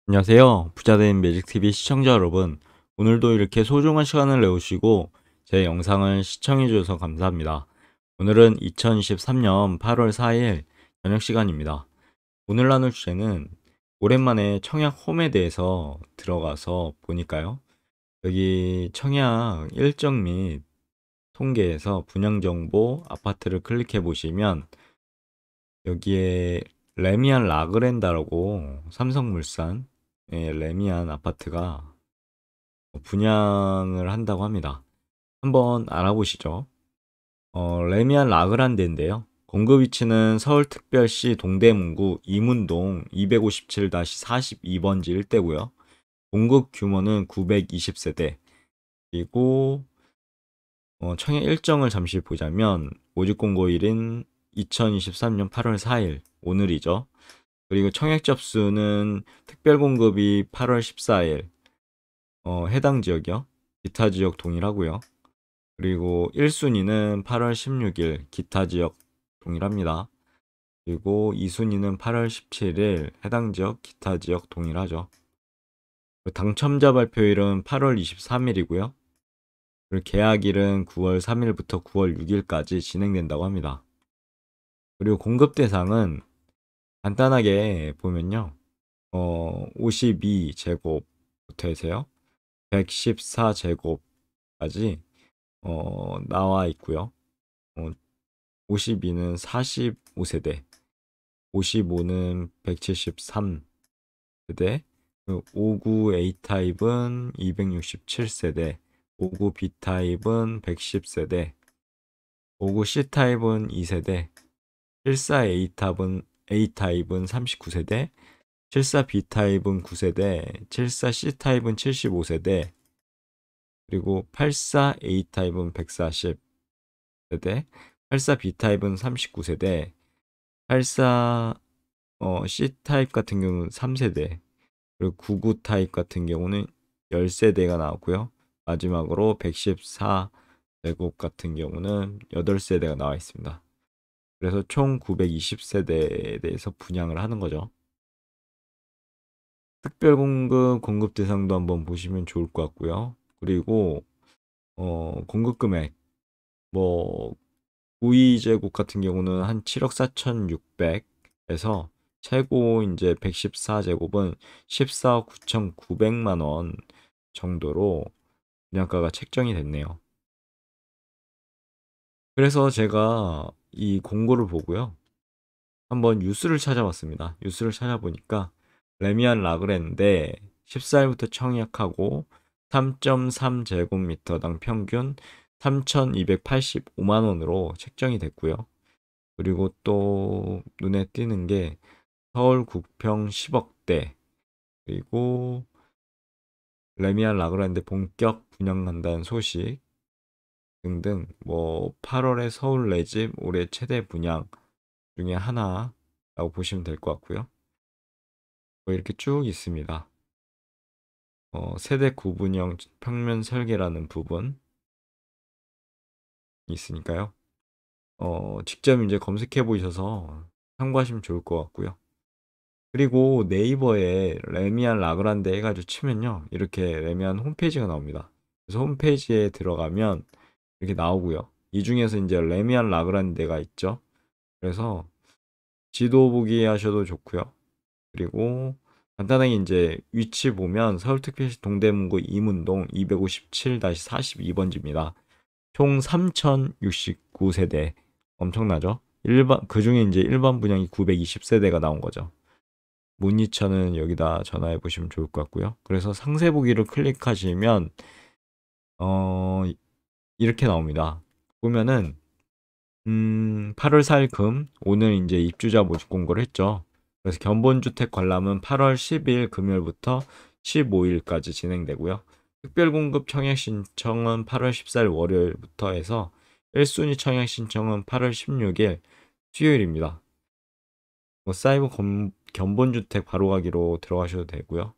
안녕하세요. 부자된 매직TV 시청자 여러분. 오늘도 이렇게 소중한 시간을 내오시고 제 영상을 시청해 주셔서 감사합니다. 오늘은 2023년 8월 4일 저녁 시간입니다. 오늘 나눌 주제는 오랜만에 청약 홈에 대해서 들어가서 보니까요. 여기 청약 일정 및 통계에서 분양 정보 아파트를 클릭해 보시면 여기에 레미안 라그랜다라고 삼성물산 레미안 아파트가 분양을 한다고 합니다. 한번 알아보시죠. 레미안 라그란데인데요. 공급 위치는 서울특별시 동대문구 이문동 257-42번지 일대고요. 공급 규모는 920세대. 그리고 청약 일정을 잠시 보자면 모집 공고일인 2023년 8월 4일 오늘이죠. 그리고 청약 접수는 특별 공급이 8월 14일 해당 지역이요. 기타 지역 동일하고요. 그리고 1순위는 8월 16일 기타 지역 동일합니다. 그리고 2순위는 8월 17일 해당 지역 기타 지역 동일하죠. 당첨자 발표일은 8월 23일이고요. 그리고 계약일은 9월 3일부터 9월 6일까지 진행된다고 합니다. 그리고 공급 대상은 간단하게 보면요. 52제곱부터 해서요. 114제곱까지 나와 있고요. 52는 45세대, 55는 173세대, 59 A타입은 267세대, 59 B타입은 110세대, 59 C타입은 2세대, 74 A타입은 39세대, 74 B타입은 9세대, 74 C타입은 75세대, 그리고 84 A타입은 140세대, 84 B타입은 39세대, 84 C타입 같은 경우는 3세대, 그리고 99 타입 같은 경우는 10세대가 나왔고요. 마지막으로 114제곱 같은 경우는 8세대가 나와 있습니다. 그래서 총 920세대에 대해서 분양을 하는 거죠. 특별 공급 대상도 한번 보시면 좋을 것 같고요. 그리고 공급 금액 뭐 92제곱 같은 경우는 한 7억 4,600에서 최고 이제 114제곱은 14억 9,900만 원 정도로 분양가가 책정이 됐네요. 그래서 제가 이 공고를 보고요. 한번 뉴스를 찾아봤습니다. 뉴스를 찾아보니까 레미안 라그랜데 14일부터 청약하고 3.3제곱미터당 평균 3,285만 원으로 책정이 됐고요. 그리고 또 눈에 띄는 게 서울 국평 10억대, 그리고 레미안 라그랜드 본격 분양한다는 소식 등등, 뭐 8월에 서울 내 집 올해 최대 분양 중에 하나라고 보시면 될 것 같고요. 뭐 이렇게 쭉 있습니다. 세대 구분형 평면 설계라는 부분이 있으니까요. 직접 이제 검색해 보셔서 참고하시면 좋을 것 같고요. 그리고 네이버에 레미안 라그란데 해가지고 치면요. 이렇게 레미안 홈페이지가 나옵니다. 그래서 홈페이지에 들어가면 이렇게 나오고요. 이 중에서 이제 레미안 라그란데가 있죠. 그래서 지도 보기 하셔도 좋고요. 그리고 간단하게 이제 위치 보면 서울특별시 동대문구 이문동 257-42번지입니다. 총 3,069세대. 엄청나죠? 그중에 이제 일반 분양이 920세대가 나온 거죠. 문의처는 여기다 전화해 보시면 좋을 것 같고요. 그래서 상세 보기를 클릭하시면 어 이렇게 나옵니다. 보면은 8월 4일 오늘 이제 입주자 모집 공고를 했죠. 그래서 견본주택 관람은 8월 10일 금요일부터 15일까지 진행되고요. 특별공급 청약 신청은 8월 14일 월요일부터 해서 1순위 청약 신청은 8월 16일 수요일입니다. 사이버 견본주택 바로가기로 들어가셔도 되고요.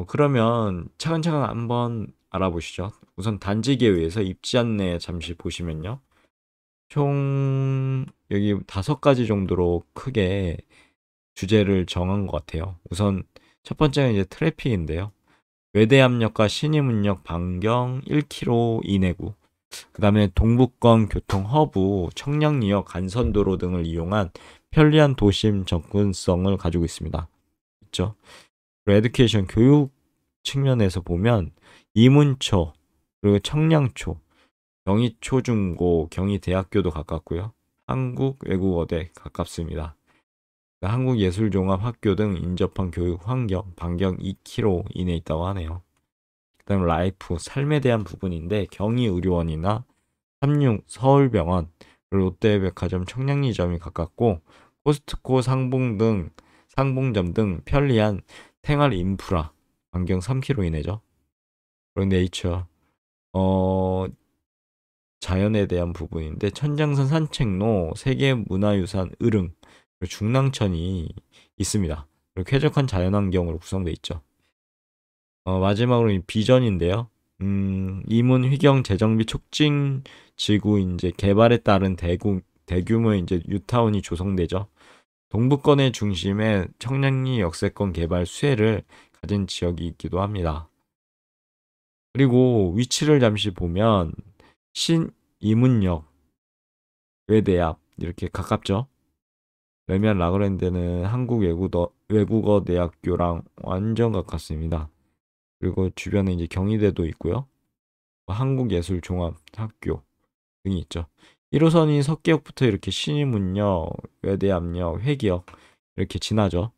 그러면 차근차근 한번 알아보시죠. 우선 단지기에 의해서 입지 안내 잠시 보시면요. 총 여기 5가지 정도로 크게 주제를 정한 것 같아요. 우선 첫 번째는 이제 트래픽인데요. 외대암역과 신의문역 반경 1km 이내구, 그 다음에 동북권 교통 허브, 청량리역, 간선도로 등을 이용한 편리한 도심 접근성을 가지고 있습니다. 있죠. 에듀케이션 교육 측면에서 보면 이문초, 그리고 청량초, 경희초중고, 경희대학교도 가깝고요. 한국외국어대 가깝습니다. 한국예술종합학교 등 인접한 교육 환경, 반경 2km 이내에 있다고 하네요. 그다음 라이프, 삶에 대한 부분인데 경희의료원이나 삼육, 서울병원, 롯데백화점, 청량리점이 가깝고 코스트코 상봉점 등 편리한 생활 인프라, 반경 3km 이내죠. 그리고 네이처, 어, 자연에 대한 부분인데 천장선 산책로, 세계문화유산 으릉, 그리고 중랑천이 있습니다. 그리고 쾌적한 자연환경으로 구성되어 있죠. 마지막으로 이 비전인데요. 이문 휘경 재정비 촉진 지구 이제 개발에 따른 대규모의 이제 뉴타운이 조성되죠. 동부권의 중심에 청량리 역세권 개발 수혜를 가진 지역이 있기도 합니다. 그리고 위치를 잠시 보면 신이문역, 외대 앞 이렇게 가깝죠. 레미안 라그랜드는 외국어대학교랑 완전 가깝습니다. 그리고 주변에 이제 경희대도 있고요. 한국예술종합학교 등이 있죠. 1호선이 석계역부터 이렇게 신의문역, 외대암역, 회기역 이렇게 지나죠.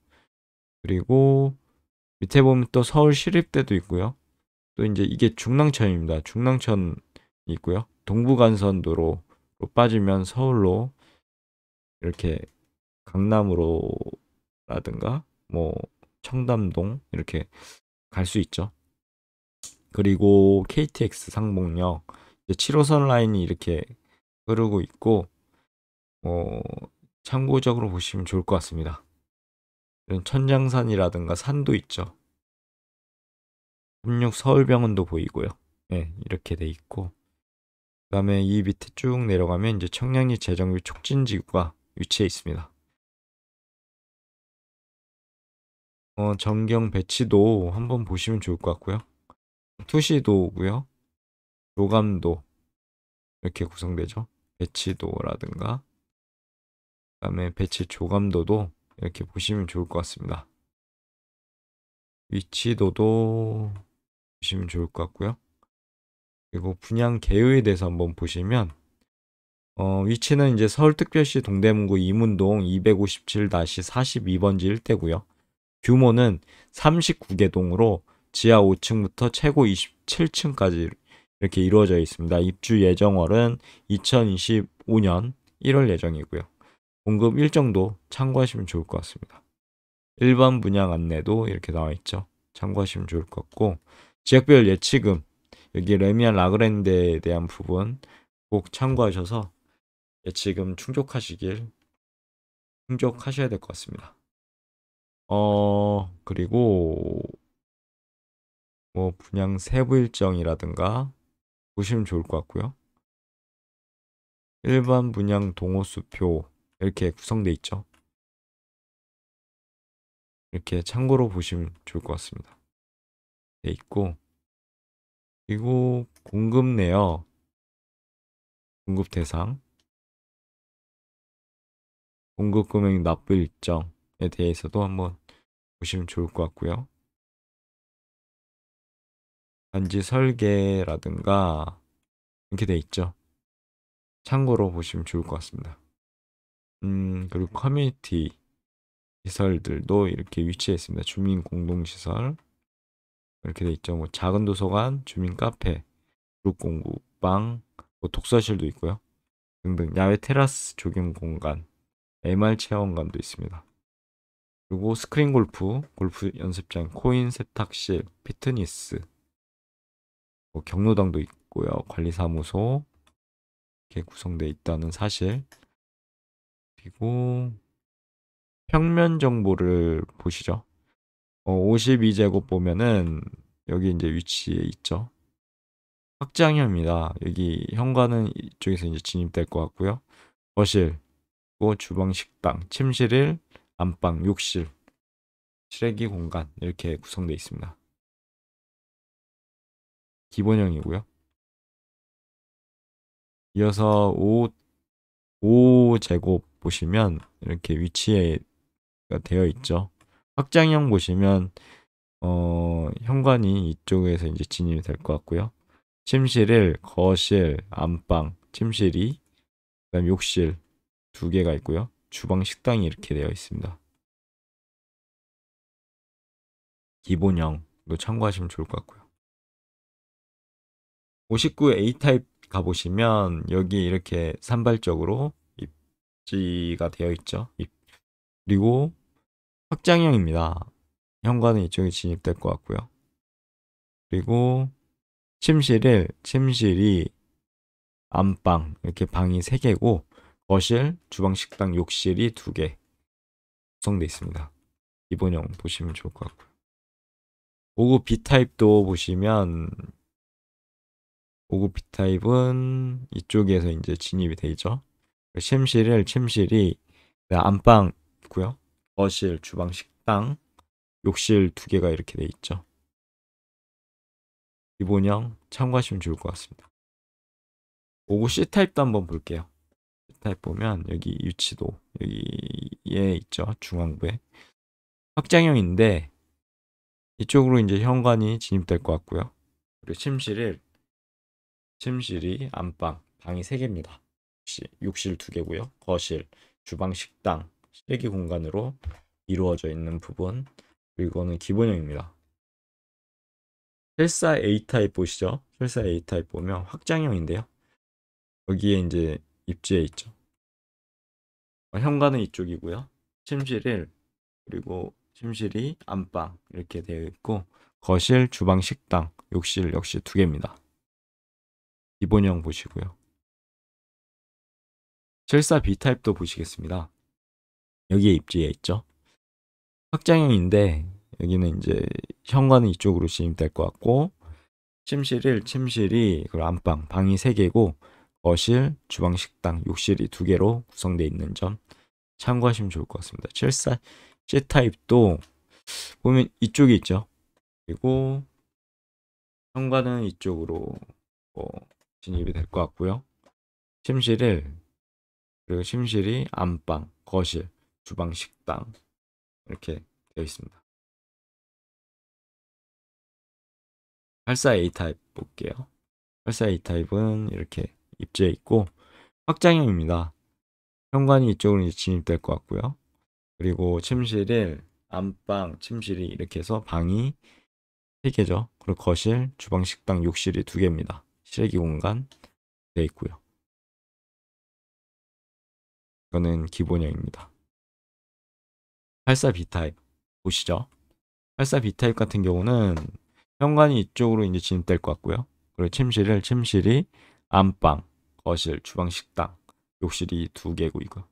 그리고 밑에 보면 또 서울시립대도 있고요. 또 이제 이게 중랑천입니다. 중랑천이 있고요. 동부간선도로로 빠지면 서울로 이렇게 강남으로라든가 뭐 청담동 이렇게 갈 수 있죠. 그리고 KTX 상봉역 7호선 라인이 이렇게 흐르고 있고 어, 참고적으로 보시면 좋을 것 같습니다. 이런 천장산이라든가 산도 있죠. 삼육 서울병원도 보이고요. 네, 이렇게 돼 있고 그다음에 이 밑에 쭉 내려가면 이제 청량리 재정비 촉진지구가 위치해 있습니다. 전경 배치도 한번 보시면 좋을 것 같고요. 투시도고요. 교감도 이렇게 구성되죠. 배치도라든가 그다음에 배치 조감도도 이렇게 보시면 좋을 것 같습니다. 위치도도 보시면 좋을 것 같고요. 그리고 분양 개요에 대해서 한번 보시면 위치는 이제 서울특별시 동대문구 이문동 257-42번지 일대고요. 규모는 39개 동으로 지하 5층부터 최고 27층까지 이렇게 이루어져 있습니다. 입주 예정월은 2025년 1월 예정이고요. 공급 일정도 참고하시면 좋을 것 같습니다. 일반 분양 안내도 이렇게 나와 있죠. 참고하시면 좋을 것 같고 지역별 예치금 여기 레미안 라그랜드에 대한 부분 꼭 참고하셔서 예치금 충족하셔야 될 것 같습니다. 그리고 뭐 분양 세부 일정이라든가 보시면 좋을 것 같고요. 일반 분양 동호수표 이렇게 구성돼 있죠. 이렇게 참고로 보시면 좋을 것 같습니다. 돼 있고 그리고 공급 내역, 공급 대상, 공급 금액 납부 일정에 대해서도 한번 보시면 좋을 것 같고요. 단지 설계라든가 이렇게 돼 있죠. 참고로 보시면 좋을 것 같습니다. 그리고 커뮤니티 시설들도 이렇게 위치해 있습니다. 주민 공동시설 이렇게 돼 있죠. 뭐 작은 도서관, 주민 카페, 그룹 공부방, 뭐 독서실도 있고요. 등등 야외 테라스 조깅 공간, MR 체험관도 있습니다. 그리고 스크린 골프 연습장, 코인 세탁실, 피트니스, 뭐 경로당도 있고요. 관리사무소 이렇게 구성되어 있다는 사실. 그리고 평면 정보를 보시죠. 52제곱 보면은 여기 이제 위치에 있죠. 확장형입니다. 여기 현관은 이쪽에서 이제 진입될 것 같고요. 거실, 주방, 식당, 침실 1, 안방, 욕실 실외기 공간 이렇게 구성되어 있습니다. 기본형이고요. 이어서 5제곱 보시면 이렇게 위치가 되어 있죠. 확장형 보시면 현관이 이쪽에서 이제 진입이 될 것 같고요. 침실, 거실, 안방, 침실이, 그다음 욕실 2개가 있고요. 주방, 식당이 이렇게 되어 있습니다. 기본형도 참고하시면 좋을 것 같고요. 59 A 타입 가보시면 여기 이렇게 산발적으로 입지가 되어 있죠. 그리고 확장형입니다. 현관은 이쪽에 진입될 것 같고요. 그리고 침실이 안방 이렇게 방이 3개고 거실, 주방, 식당, 욕실이 2개 구성되어 있습니다. 기본형 보시면 좋을 것 같고요. 59 B타입도 보시면 59 B타입은 이쪽에서 이제 진입이 되죠. 침실이 안방 있고요. 거실, 주방, 식당, 욕실 2개가 이렇게 돼 있죠. 기본형 참고하시면 좋을 것 같습니다. 59 C타입도 한번 볼게요. C타입 보면 여기 위치도 여기에 있죠. 중앙부에. 확장형인데 이쪽으로 이제 현관이 진입될 것 같고요. 그리고 침실이 안방, 방이 3개입니다. 욕실 2개고요. 거실, 주방, 식당, 실외기 공간으로 이루어져 있는 부분. 그리고 이거는 기본형입니다. 74 A타입 보시죠. 74 A타입 보면 확장형인데요. 여기에 이제 입지에 있죠. 현관은 이쪽이고요. 그리고 침실이 안방 이렇게 되어 있고 거실, 주방, 식당, 욕실 역시 2개입니다. 기본형 보시고요. 74 B타입도 보시겠습니다. 여기에 입지에 있죠. 확장형인데 여기는 이제 현관은 이쪽으로 진입될 것 같고 침실이 그리고 안방 방이 3개고 거실, 주방, 식당, 욕실이 2개로 구성되어 있는 점 참고하시면 좋을 것 같습니다. 74 C타입도 보면 이쪽에 있죠. 그리고 현관은 이쪽으로 진입이 될 것 같고요. 그리고 침실이 안방, 거실, 주방, 식당 이렇게 되어 있습니다. 84A 타입 볼게요. 84A 타입은 이렇게 입지에 있고 확장형입니다. 현관이 이쪽으로 진입될 것 같고요. 그리고 안방, 침실이 이렇게 해서 방이 3개죠. 그리고 거실, 주방, 식당, 욕실이 2개입니다. 실외기 공간 되어 있고요. 이거는 기본형입니다. 84B 타입 보시죠. 84B 타입 같은 경우는 현관이 이쪽으로 이제 진입될 것 같고요. 그리고 침실이 안방, 거실, 주방, 식당, 욕실이 2개고 이거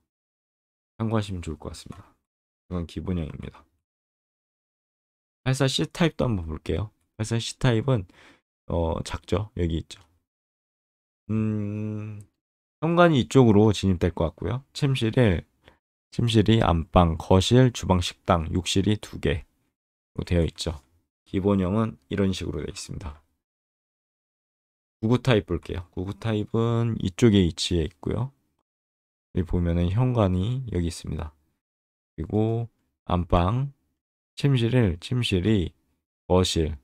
참고하시면 좋을 것 같습니다. 이건 기본형입니다. 84C 타입도 한번 볼게요. 84C 타입은 작죠. 여기 있죠. 현관이 이쪽으로 진입될 것 같고요. 침실이 안방, 거실, 주방, 식당, 욕실이 2개로 되어 있죠. 기본형은 이런 식으로 되어 있습니다. 99 타입 볼게요. 99 타입은 이쪽에 위치해 있고요. 여기 보면은 현관이 여기 있습니다. 그리고 안방, 침실이 거실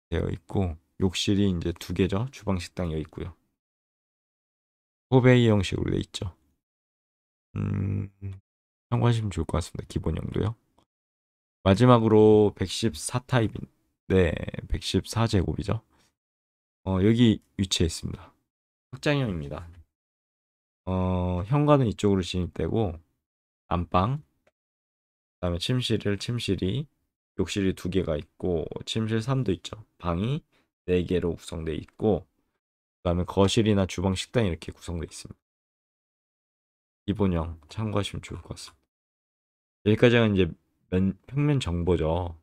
되어 있고 욕실이 이제 2개죠. 주방, 식당 여기 있고요. 호베이 형식으로 되어 있죠. 참고하시면 좋을 것 같습니다. 기본형도요. 마지막으로 114 타입인데 114제곱이죠. 여기 위치해 있습니다. 확장형입니다. 현관은 이쪽으로 진입되고 안방, 그다음에 침실이 욕실이 2개가 있고 침실 3도 있죠. 방이 4개로 구성되어 있고 그다음에 거실이나 주방, 식당이 이렇게 구성되어 있습니다. 기본형 참고하시면 좋을 것 같습니다. 여기까지가 이제 평면 정보죠.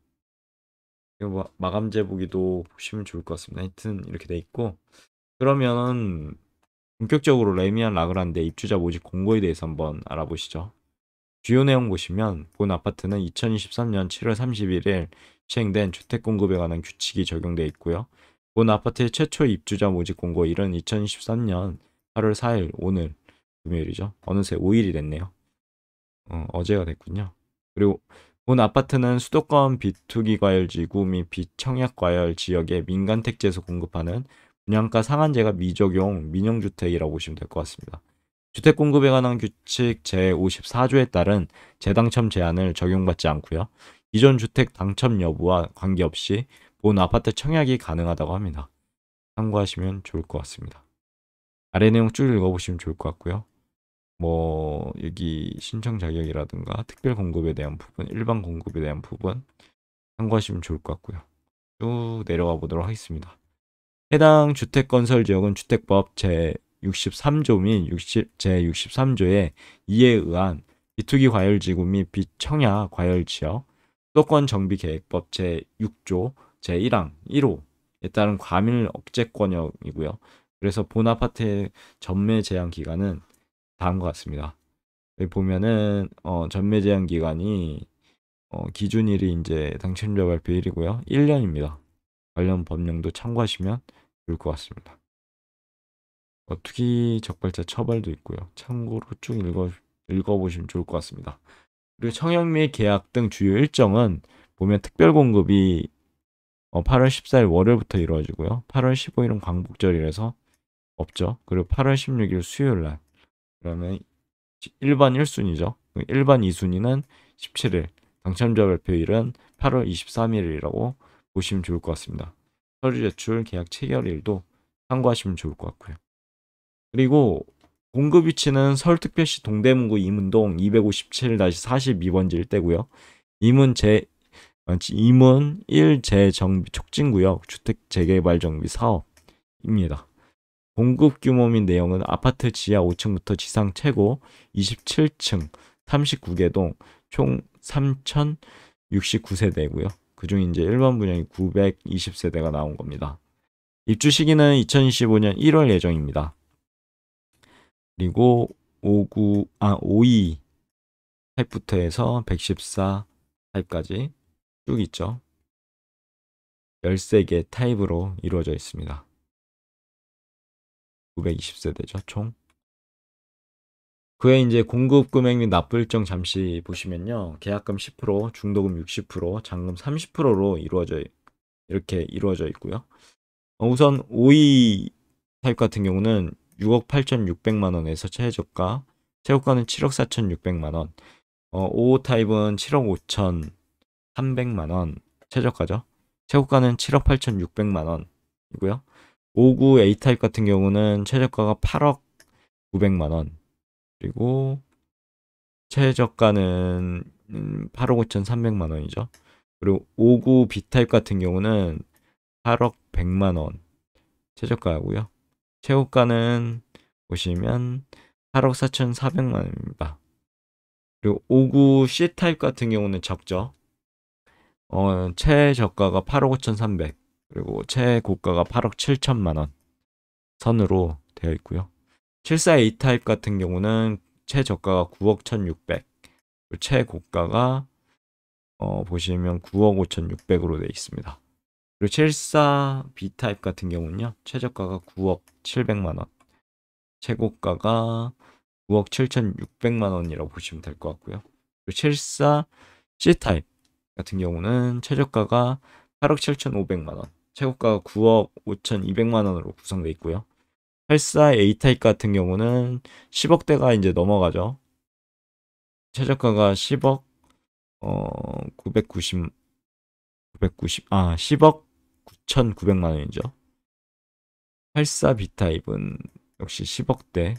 이거 마감 제보기도 보시면 좋을 것 같습니다. 하여튼 이렇게 돼 있고 그러면 본격적으로 레미안 라그란데 입주자 모집 공고에 대해서 한번 알아보시죠. 주요 내용 보시면 본 아파트는 2023년 7월 31일 시행된 주택 공급에 관한 규칙이 적용돼 있고요. 본 아파트의 최초 입주자 모집 공고일은 2023년 8월 4일 오늘 금요일이죠. 어느새 5일이 됐네요. 어제가 됐군요. 그리고 본 아파트는 수도권 비투기 과열 지구 및 비청약 과열 지역에 민간 택지에서 공급하는 분양가 상한제가 미적용 민영주택이라고 보시면 될 것 같습니다. 주택 공급에 관한 규칙 제54조에 따른 재당첨 제한을 적용받지 않고요. 기존 주택 당첨 여부와 관계없이 본 아파트 청약이 가능하다고 합니다. 참고하시면 좋을 것 같습니다. 아래 내용 쭉 읽어보시면 좋을 것 같고요. 뭐 여기 신청 자격이라든가 특별 공급에 대한 부분, 일반 공급에 대한 부분 참고하시면 좋을 것 같고요. 쭉 내려가 보도록 하겠습니다. 해당 주택 건설 지역은 주택법 제63조 및 제63조의 이에 의한 비투기 과열 지구 및 비청약 과열 지역, 수도권 정비 계획법 제6조 제1항 1호에 따른 과밀 억제권역이고요. 그래서 본 아파트의 전매 제한 기간은 다음과 같습니다. 여기 보면은 전매 제한 기간이 기준일이 이제 당첨자 발표일이고요. 1년입니다. 관련 법령도 참고하시면 좋을 것 같습니다. 투기 적발자 처벌도 있고요. 참고로 쭉 읽어보시면 좋을 것 같습니다. 그리고 청약 및 계약 등 주요 일정은 보면 특별 공급이 8월 14일 월요일부터 이루어지고요. 8월 15일은 광복절이라서 없죠. 그리고 8월 16일 수요일 날. 그러면 1번 1순위죠. 1번 2순위는 17일. 당첨자 발표일은 8월 23일이라고 보시면 좋을 것 같습니다. 서류 제출, 계약 체결일도 참고하시면 좋을 것 같고요. 그리고 공급 위치는 서울특별시 동대문구 이문동 257-42번지 일대고요. 이문 1 재정비 촉진구역 주택 재개발 정비 사업입니다. 공급 규모 및 내용은 아파트 지하 5층부터 지상 최고 27층 39개 동 총 3,069세대고요. 그중 이제 일반 분양이 920세대가 나온 겁니다. 입주 시기는 2025년 1월 예정입니다. 그리고 52 타입부터 해서 114 타입까지 쭉 있죠. 13개 타입으로 이루어져 있습니다. 920세대죠, 총. 그에 이제 공급 금액 및 납부 일정 잠시 보시면요. 계약금 10%, 중도금 60%, 잔금 30%로 이렇게 이루어져 있고요. 우선 5위 타입 같은 경우는 6억 8,600만 원에서 최저가, 최고가는 7억 4,600만 원. 5호 타입은 7억 5,300만 원 최저가죠. 최고가는 7억 8,600만 원이고요. 5구 A 타입 같은 경우는 최저가가 8억 900만 원. 그리고 최저가는 8억 5,300만 원이죠. 그리고 5구 B타입 같은 경우는 8억 100만 원 최저가고요. 최고가는 보시면 8억 4,400만 원입니다. 그리고 5구 C타입 같은 경우는 적죠. 최저가가 8억 5,300 그리고 최고가가 8억 7천만 원 선으로 되어 있고요. 74A 타입 같은 경우는 최저가가 9억 1,600 최고가가 보시면 9억 5,600으로 되어 있습니다. 그리고 74B 타입 같은 경우는요. 최저가가 9억 700만 원 최고가가 9억 7,600만 원이라고 보시면 될 것 같고요. 그리고 74C 타입 같은 경우는 최저가가 8억 7,500만 원 최고가가 9억 5,200만 원으로 구성되어 있고요. 84A 타입 같은 경우는 10억대가 이제 넘어가죠. 최저가가 10억 990 10억 9,900만 원이죠. 84B 타입은 역시 10억대.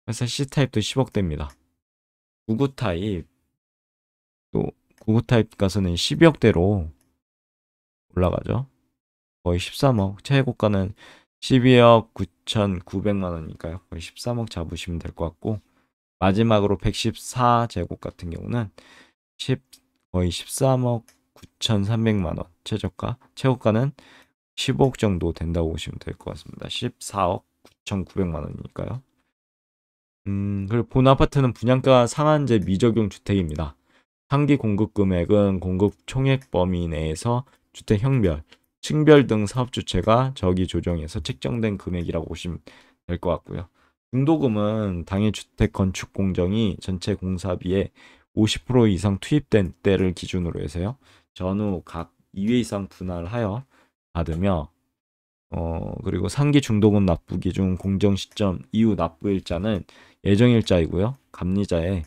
84C 타입도 10억대입니다. 99 타입 또 99 타입 가서는 12억대로 올라가죠. 거의 13억. 최고가는 12억 9,900만 원이니까요. 거의 13억 잡으시면 될 것 같고 마지막으로 114제곱 같은 경우는 거의 13억 9,300만 원 최저가. 최고가는 15억 정도 된다고 보시면 될 것 같습니다. 14억 9,900만 원이니까요. 그리고 본 아파트는 분양가 상한제 미적용 주택입니다. 상기 공급 금액은 공급 총액 범위 내에서 주택 형별, 층별 등 사업 주체가 저기 조정해서 책정된 금액이라고 보시면 될 것 같고요. 중도금은 당일 주택 건축 공정이 전체 공사비의 50% 이상 투입된 때를 기준으로 해서요. 전후 각 2회 이상 분할하여 받으며 그리고 상기 중도금 납부 기준 공정 시점 이후 납부 일자는 예정 일자이고요. 감리자의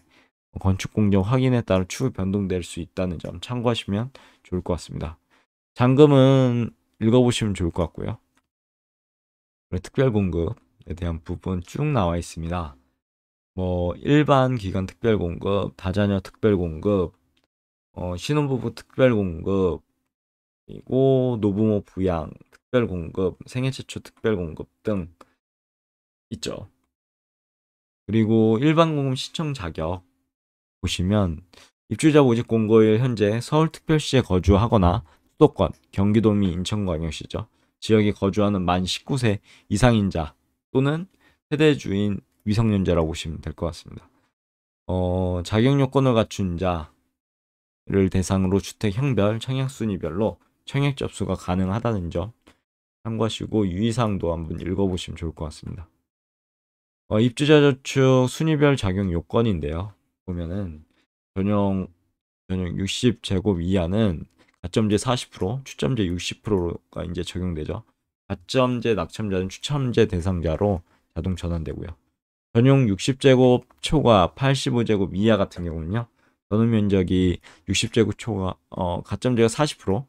건축 공정 확인에 따라 추후 변동될 수 있다는 점 참고하시면 좋을 것 같습니다. 잔금은 읽어보시면 좋을 것 같고요. 특별 공급에 대한 부분 쭉 나와 있습니다. 뭐 일반 기관 특별 공급, 다자녀 특별 공급, 신혼부부 특별 공급, 그리고 노부모 부양 특별 공급, 생애 최초 특별 공급 등 있죠. 그리고 일반 공급 신청 자격 보시면 입주자 모집 공고일 현재 서울특별시에 거주하거나 수도권, 경기도 및 인천광역시죠. 지역에 거주하는 만 19세 이상인자 또는 세대주인 미성년자라고 보시면 될 것 같습니다. 자격 요건을 갖춘 자를 대상으로 주택 형별, 청약 순위별로 청약 접수가 가능하다는 점 참고하시고 유의사항도 한번 읽어보시면 좋을 것 같습니다. 입주자 저축 순위별 자격 요건인데요. 보면은 전용 60제곱 이하는 가점제 40%, 추첨제 60%가 이제 적용되죠. 가점제 낙첨자는 추첨제 대상자로 자동 전환되고요. 전용 60제곱 초과 85제곱 이하 같은 경우는요. 전후 면적이 60제곱 초과 가점제가 40%,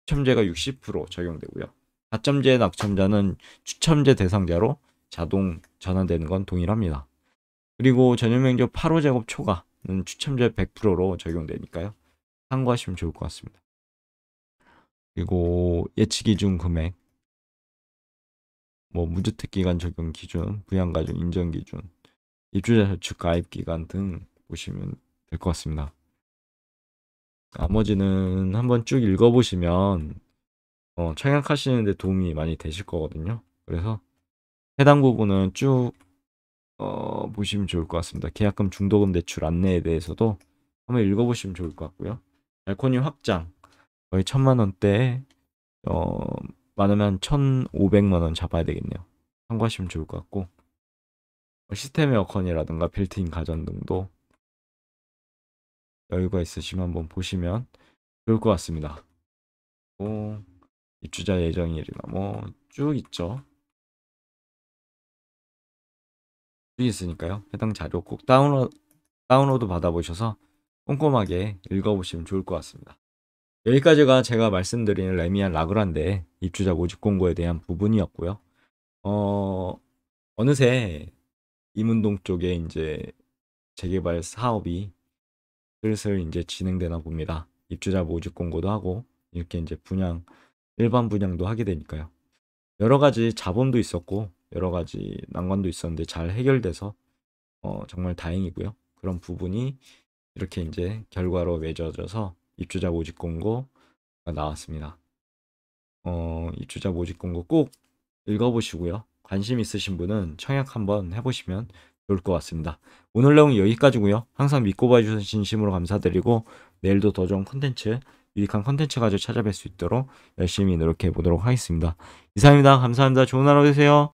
추첨제가 60% 적용되고요. 가점제 낙첨자는 추첨제 대상자로 자동 전환되는 건 동일합니다. 그리고 전용 면적 85제곱 초과는 추첨제 100%로 적용되니까요. 참고하시면 좋을 것 같습니다. 그리고 예치 기준 금액, 뭐 무주택 기간 적용 기준, 부양가족 인정 기준, 입주자 저축 가입 기간 등 보시면 될 것 같습니다. 나머지는 한번 쭉 읽어보시면 청약하시는데 도움이 많이 되실 거거든요. 그래서 해당 부분은 쭉 보시면 좋을 것 같습니다. 계약금 중도금 대출 안내에 대해서도 한번 읽어보시면 좋을 것 같고요. 발코니 확장 거의 1000만원대에 많으면 1500만원 잡아야 되겠네요. 참고하시면 좋을 것 같고 시스템 에어컨이라든가 빌트인 가전 등도 여유가 있으시면 한번 보시면 좋을 것 같습니다. 입주자 예정일이나 뭐 쭉 있죠. 쭉 있으니까요. 해당 자료 꼭 다운로드 받아보셔서 꼼꼼하게 읽어보시면 좋을 것 같습니다. 여기까지가 제가 말씀드린 레미안 라그란데 입주자 모집 공고에 대한 부분이었고요. 어느새 이문동 쪽에 이제 재개발 사업이 슬슬 이제 진행되나 봅니다. 입주자 모집 공고도 하고 이렇게 이제 일반 분양도 하게 되니까요. 여러 가지 자본도 있었고 여러 가지 난관도 있었는데 잘 해결돼서 정말 다행이고요. 그런 부분이 이렇게 이제 결과로 맺어져서 입주자 모집 공고가 나왔습니다. 입주자 모집 공고 꼭 읽어보시고요. 관심 있으신 분은 청약 한번 해보시면 좋을 것 같습니다. 오늘 내용은 여기까지고요. 항상 믿고 봐주셔서 진심으로 감사드리고 내일도 더 좋은 콘텐츠, 유익한 콘텐츠 가지고 찾아뵐 수 있도록 열심히 노력해 보도록 하겠습니다. 이상입니다. 감사합니다. 좋은 하루 되세요.